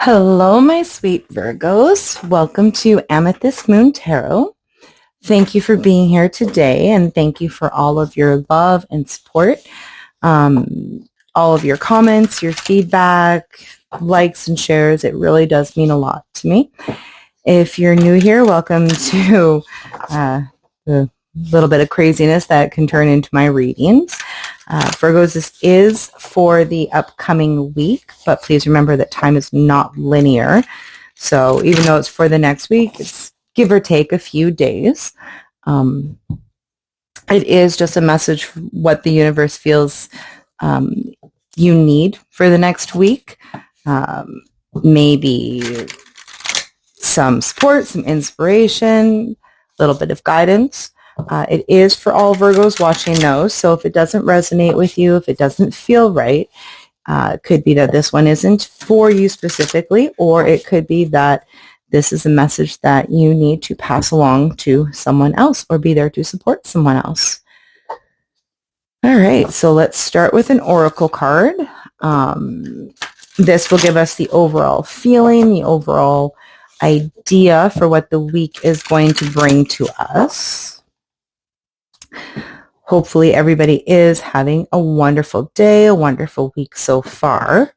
Hello, my sweet Virgos. Welcome to Amethyst Moon Tarot. Thank you for being here today, and thank you for all of your love and support, all of your comments, your feedback, likes, and shares. It really does mean a lot to me. If you're new here, welcome to the little bit of craziness that can turn into my readings. Virgos, this is for the upcoming week, but please remember that time is not linear. So even though it's for the next week, it's give or take a few days. It is just a message for what the universe feels you need for the next week. Maybe some support, some inspiration, a little bit of guidance. It is for all Virgos watching those. So if it doesn't resonate with you, if it doesn't feel right, it could be that this one isn't for you specifically, or it could be that this is a message that you need to pass along to someone else or be there to support someone else. All right, so let's start with an oracle card. This will give us the overall feeling, the overall idea for what the week is going to bring to us. Hopefully everybody is having a wonderful day, a wonderful week so far.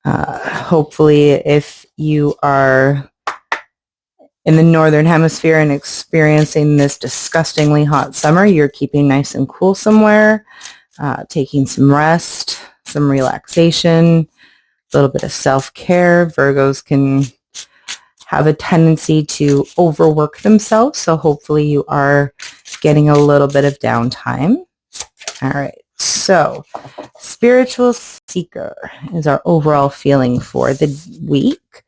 Hopefully if you are in the northern hemisphere and experiencing this disgustingly hot summer, you're keeping nice and cool somewhere, taking some rest, some relaxation, a little bit of self-care. Virgos can have a tendency to overwork themselves, so hopefully you are getting a little bit of downtime. All right, so spiritual seeker is our overall feeling for the week.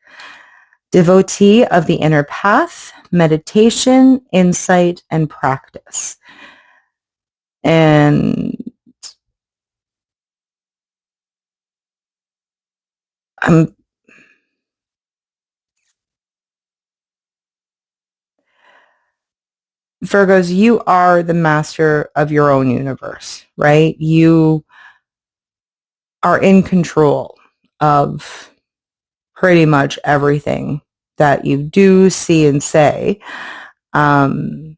Devotee of the inner path, meditation, insight, and practice. And Virgos, you are the master of your own universe, right? You are in control of pretty much everything that you do, see, and say. We're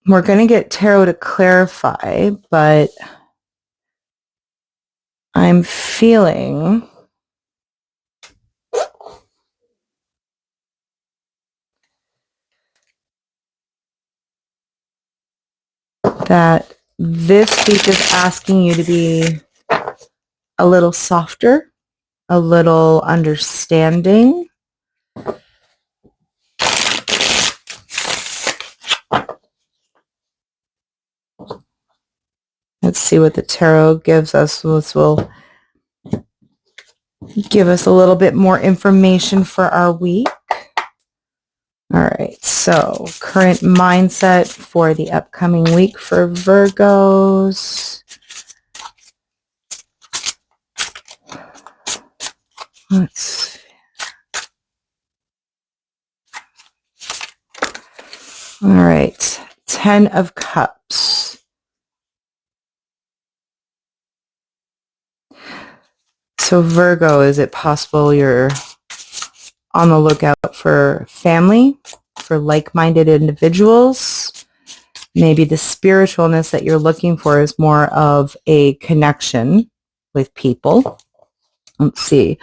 going to get tarot to clarify, but I'm feeling that this week is asking you to be a little softer, a little understanding. Let's see what the tarot gives us. This will give us a little bit more information for our week. All right, so current mindset for the upcoming week for Virgos. Let's see. All right, 10 of Cups. So Virgo, is it possible you're on the lookout for family, for like-minded individuals? Maybe the spiritualness that you're looking for is more of a connection with people. Let's see.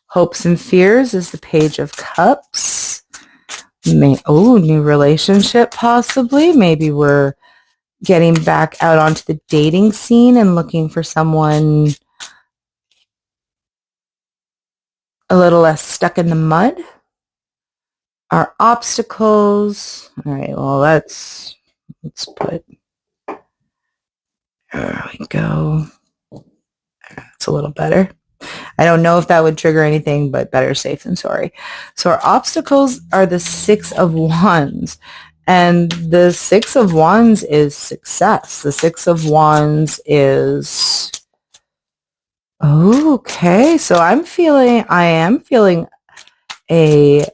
Hopes and fears is the Page of Cups. New relationship possibly. Maybe we're getting back out onto the dating scene and looking for someone a little less stuck in the mud. Our obstacles. All right, well, let's put, there we go. That's a little better. I don't know if that would trigger anything, but better safe than sorry. So our obstacles are the 6 of Wands. And the 6 of Wands is success. The 6 of Wands is... Okay, so I am feeling a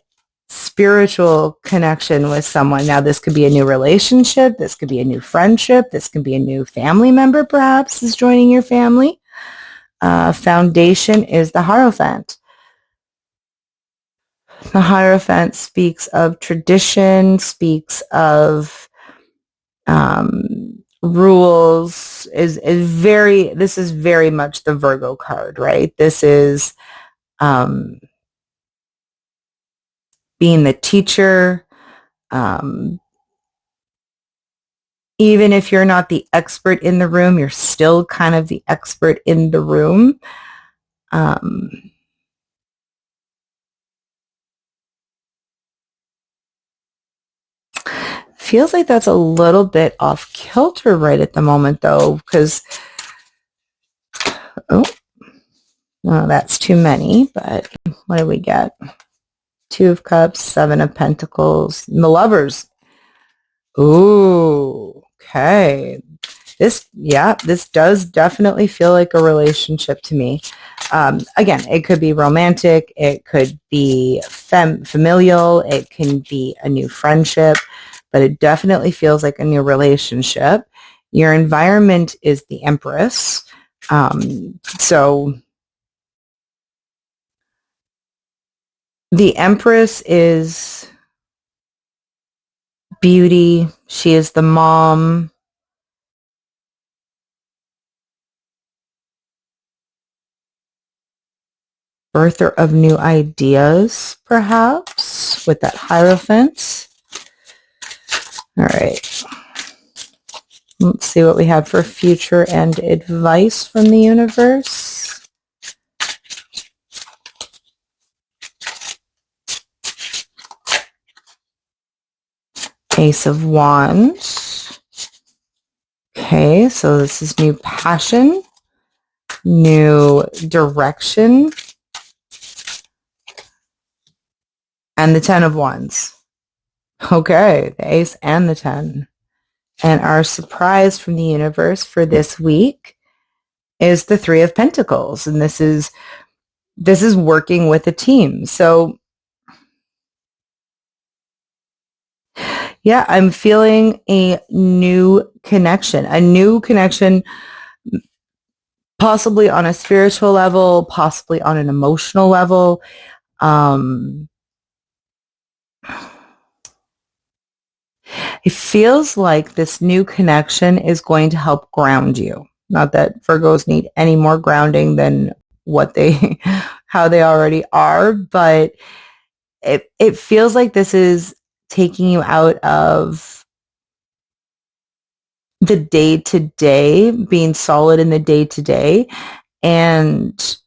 spiritual connection with someone. Now, this could be a new relationship. This could be a new friendship. This could be a new family member, perhaps, is joining your family. Foundation is the Hierophant. The Hierophant speaks of tradition, speaks of rules, this is very much the Virgo card, right? This is being the teacher. Even if you're not the expert in the room, you're still kind of the expert in the room. Feels like that's a little bit off kilter right at the moment, though, because, no, that's too many, but what do we get? 2 of Cups, 7 of Pentacles, and the Lovers. Ooh, okay. This does definitely feel like a relationship to me. Again, it could be romantic, it could be familial, it can be a new friendship, but it definitely feels like a new relationship. Your environment is the Empress. So the Empress is beauty. She is the mom. Birther of new ideas, perhaps, with that Hierophant. All right. Let's see what we have for future and advice from the universe. Ace of Wands. Okay, so this is new passion, new direction, and the 10 of Wands. Okay, the Ace and the 10. And our surprise from the universe for this week is the 3 of Pentacles. And this is working with a team. So yeah, I'm feeling a new connection, possibly on a spiritual level, possibly on an emotional level. It feels like this new connection is going to help ground you. Not that Virgos need any more grounding than how they already are, but it feels like this is taking you out of the day-to-day, being solid in the day-to-day, and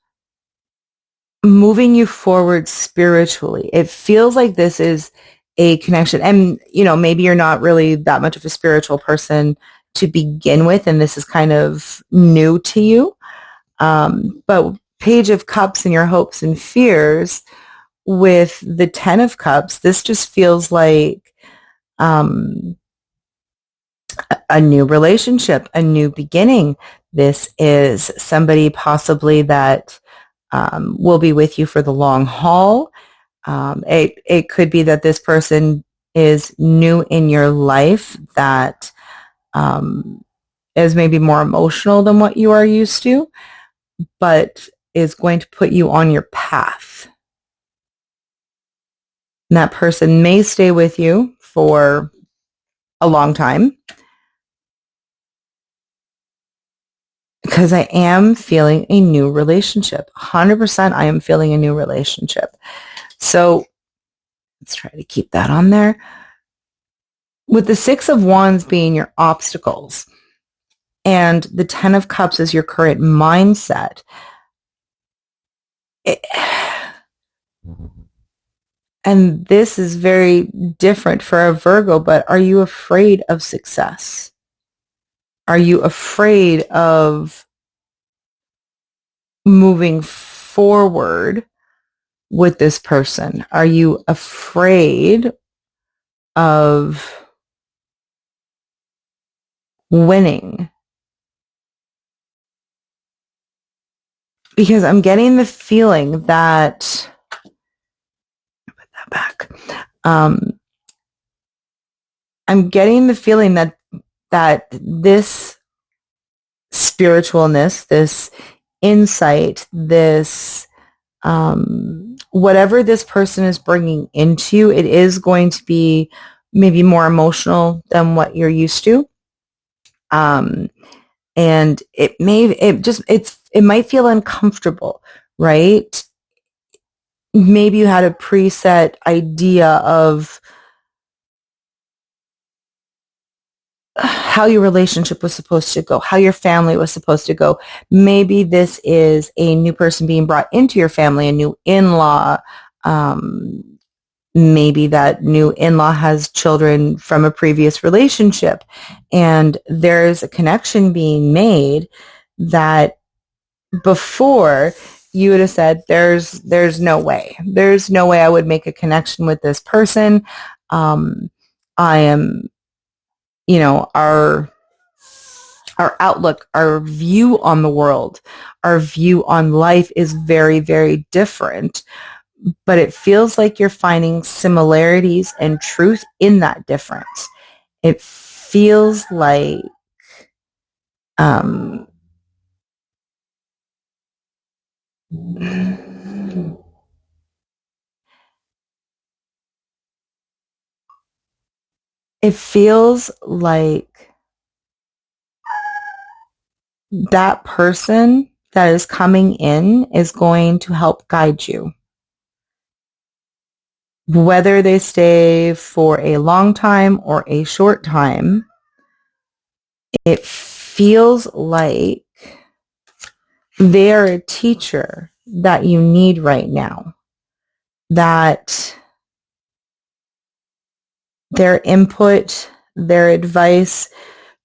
moving you forward spiritually. It feels like this is a connection. And, maybe you're not really that much of a spiritual person to begin with, and this is kind of new to you. But Page of Cups and your hopes and fears with the 10 of Cups, this just feels like a new relationship, a new beginning. This is somebody possibly that will be with you for the long haul. It could be that this person is new in your life that is maybe more emotional than what you are used to, but is going to put you on your path. And that person may stay with you for a long time, because I am feeling a new relationship. 100% I am feeling a new relationship. So let's try to keep that on there. With the 6 of Wands being your obstacles and the 10 of Cups is your current mindset, and this is very different for a Virgo, but are you afraid of success? Are you afraid of moving forward with this person? Are you afraid of winning? Because I'm getting the feeling that, put that back. Um, I'm getting the feeling that this spiritualness, this insight, this whatever this person is bringing into you, it is going to be maybe more emotional than what you're used to. And it might feel uncomfortable, right? Maybe you had a preset idea of how your relationship was supposed to go, how your family was supposed to go. Maybe this is a new person being brought into your family, a new in-law. Maybe that new in-law has children from a previous relationship, and there's a connection being made that before you would have said, there's no way. There's no way I would make a connection with this person. I am, our outlook, our view on the world, our view on life is very, very different. But it feels like you're finding similarities and truth in that difference. It feels like it feels like that person that is coming in is going to help guide you. Whether they stay for a long time or a short time, it feels like they're a teacher that you need right now. That their input, their advice,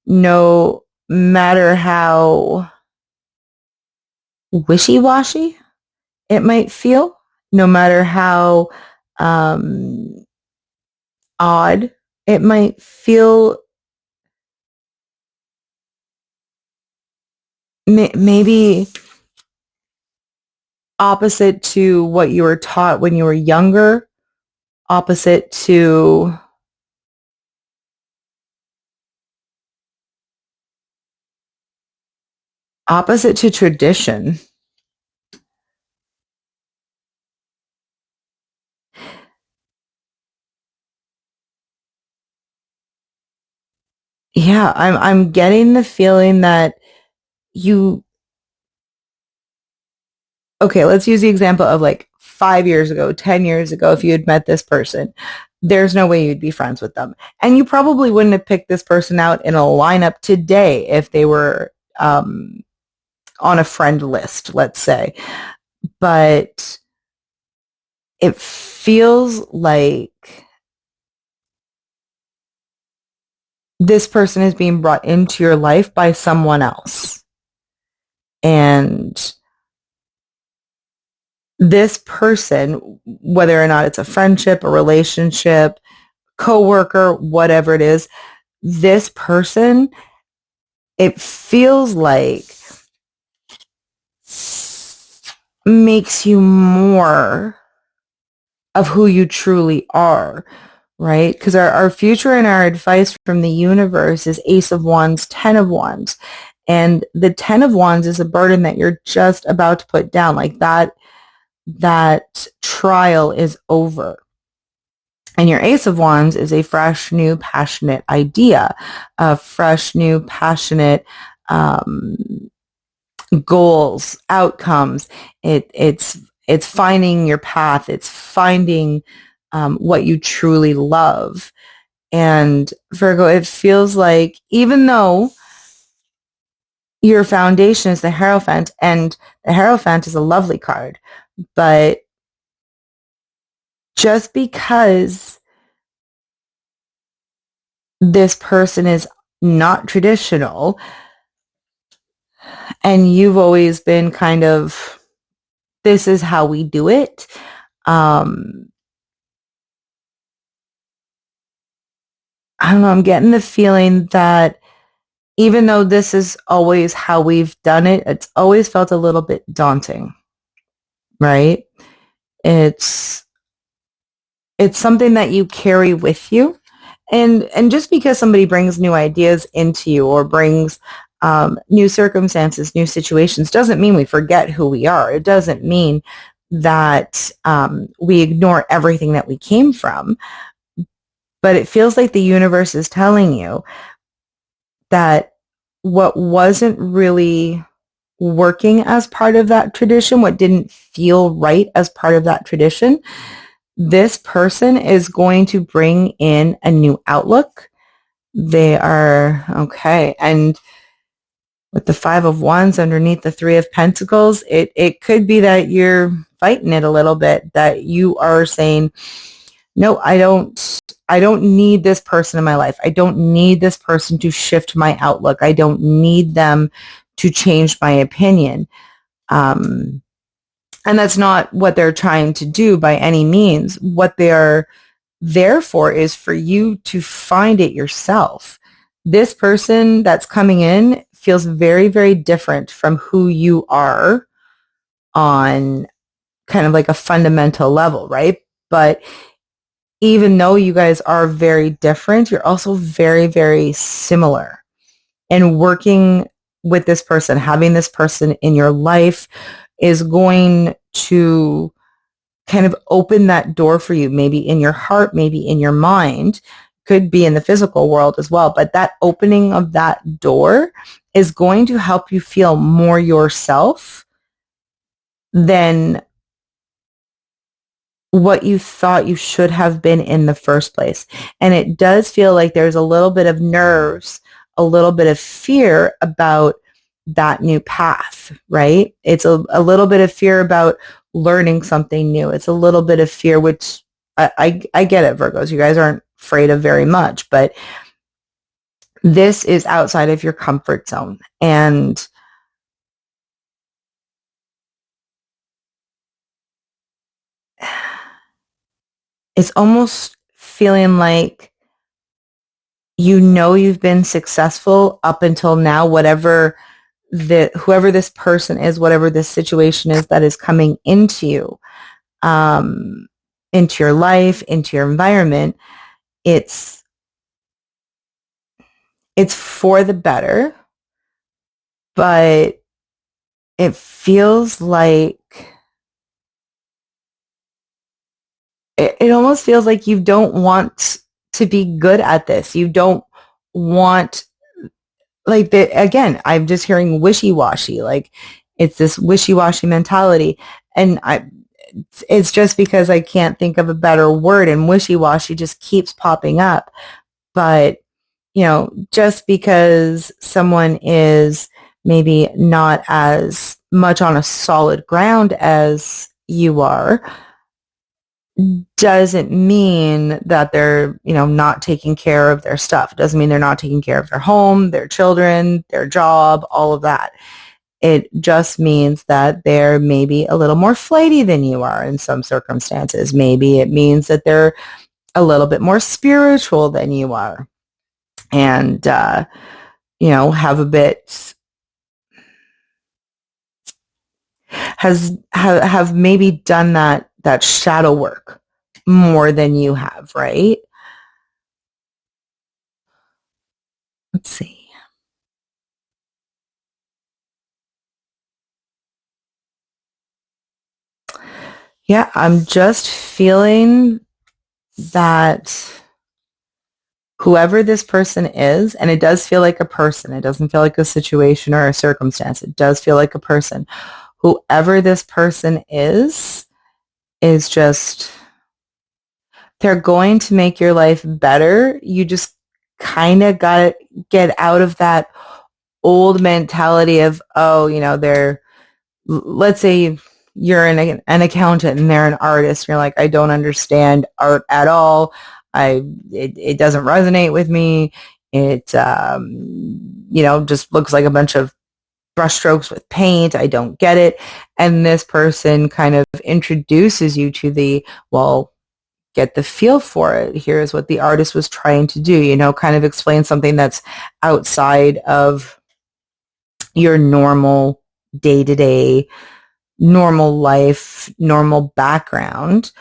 no matter how wishy-washy it might feel, no matter how odd it might feel, maybe opposite to what you were taught when you were younger, opposite to tradition. Yeah, I'm getting the feeling that you okay, let's use the example of like 5 years ago, 10 years ago, if you had met this person, there's no way you'd be friends with them. And you probably wouldn't have picked this person out in a lineup today if they were on a friend list, let's say. But it feels like this person is being brought into your life by someone else. And this person, whether or not it's a friendship, a relationship, coworker, whatever it is, this person, it feels like makes you more of who you truly are, right? Because our future and our advice from the universe is Ace of Wands, 10 of Wands. And the 10 of Wands is a burden that you're just about to put down. Like that trial is over. And your Ace of Wands is a fresh, new, passionate idea, a fresh, new, passionate goals, outcomes. It's finding your path. It's finding what you truly love. And Virgo, it feels like even though your foundation is the Hierophant, and the Hierophant is a lovely card, but just because this person is not traditional and you've always been kind of, this is how we do it, I don't know, I'm getting the feeling that even though this is always how we've done it, it's always felt a little bit daunting, right? It's it's something that you carry with you. And just because somebody brings new ideas into you or brings new circumstances, new situations, doesn't mean we forget who we are. It doesn't mean that we ignore everything that we came from. But it feels like the universe is telling you that what wasn't really working as part of that tradition, what didn't feel right as part of that tradition, this person is going to bring in a new outlook. They are, okay. And with the Five of Wands underneath the Three of Pentacles, it could be that you're fighting it a little bit, that you are saying, no, I don't need this person in my life. I don't need this person to shift my outlook. I don't need them to change my opinion. And that's not what they're trying to do by any means. What they are there for is for you to find it yourself. This person that's coming in feels very, very different from who you are on kind of like a fundamental level, right? But even though you guys are very different, you're also very, very similar. And working with this person, having this person in your life is going to kind of open that door for you, maybe in your heart, maybe in your mind, could be in the physical world as well. But that opening of that door is going to help you feel more yourself than what you thought you should have been in the first place. And it does feel like there's a little bit of nerves, a little bit of fear about that new path, right? It's a little bit of fear about learning something new. It's a little bit of fear, which I get it, Virgos. You guys aren't afraid of very much, but this is outside of your comfort zone. And it's almost feeling like you know you've been successful up until now, whoever this person is, whatever this situation is that is coming into you, into your life, into your environment, it's for the better, but it feels like it almost feels like you don't want to be good at this. You don't want, like, again, I'm just hearing wishy-washy, like it's this wishy-washy mentality. And it's just because I can't think of a better word, and wishy-washy just keeps popping up. But, just because someone is maybe not as much on a solid ground as you are, doesn't mean that they're, not taking care of their stuff. It doesn't mean they're not taking care of their home, their children, their job, all of that. It just means that they're maybe a little more flighty than you are in some circumstances. Maybe it means that they're a little bit more spiritual than you are, and, have a bit, have maybe done that shadow work more than you have, right? Let's see. Yeah, I'm just feeling that whoever this person is, and it does feel like a person, it doesn't feel like a situation or a circumstance, it does feel like a person. Whoever this person is just, they're going to make your life better. You just kind of got to get out of that old mentality of, oh, they're, let's say you're an accountant and they're an artist. You're like, I don't understand art at all. It doesn't resonate with me. It, just looks like a bunch of brushstrokes with paint. I don't get it. And this person kind of introduces you to well, get the feel for it. Here's what the artist was trying to do, kind of explain something that's outside of your normal day-to-day, normal life, normal background.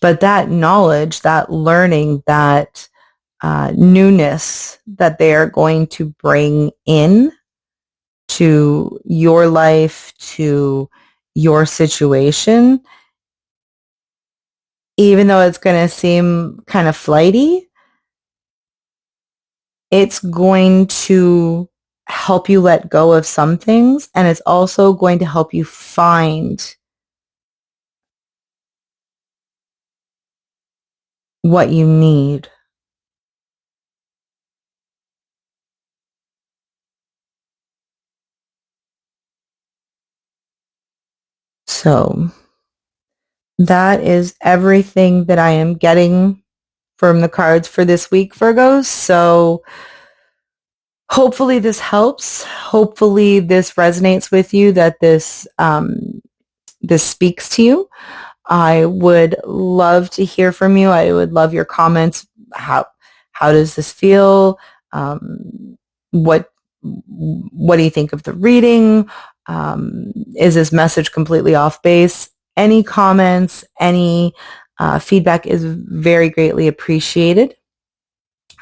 But that knowledge, that learning, that newness that they are going to bring in to your life, to your situation, even though it's going to seem kind of flighty, it's going to help you let go of some things, and it's also going to help you find what you need. So that is everything that I am getting from the cards for this week, Virgos. So hopefully this helps. Hopefully this resonates with you, that this speaks to you. I would love to hear from you. I would love your comments. How does this feel? What do you think of the reading? Is this message completely off base? Any comments, any feedback is very greatly appreciated.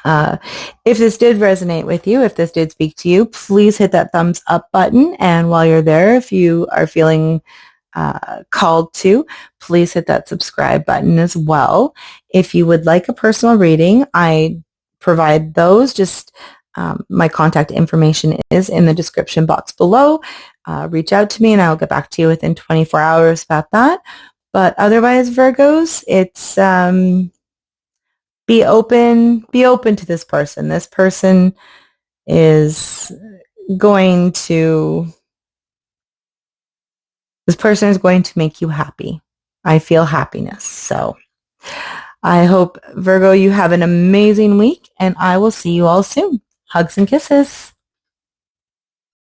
If this did resonate with you, if this did speak to you, please hit that thumbs up button. And while you're there, if you are feeling called to, please hit that subscribe button as well. If you would like a personal reading, I provide those. Just my contact information is in the description box below. Reach out to me and I'll get back to you within 24 hours about that. But otherwise, Virgos, it's be open to this person. This person is going to make you happy. I feel happiness. So I hope, Virgo, you have an amazing week, and I will see you all soon. Hugs and kisses.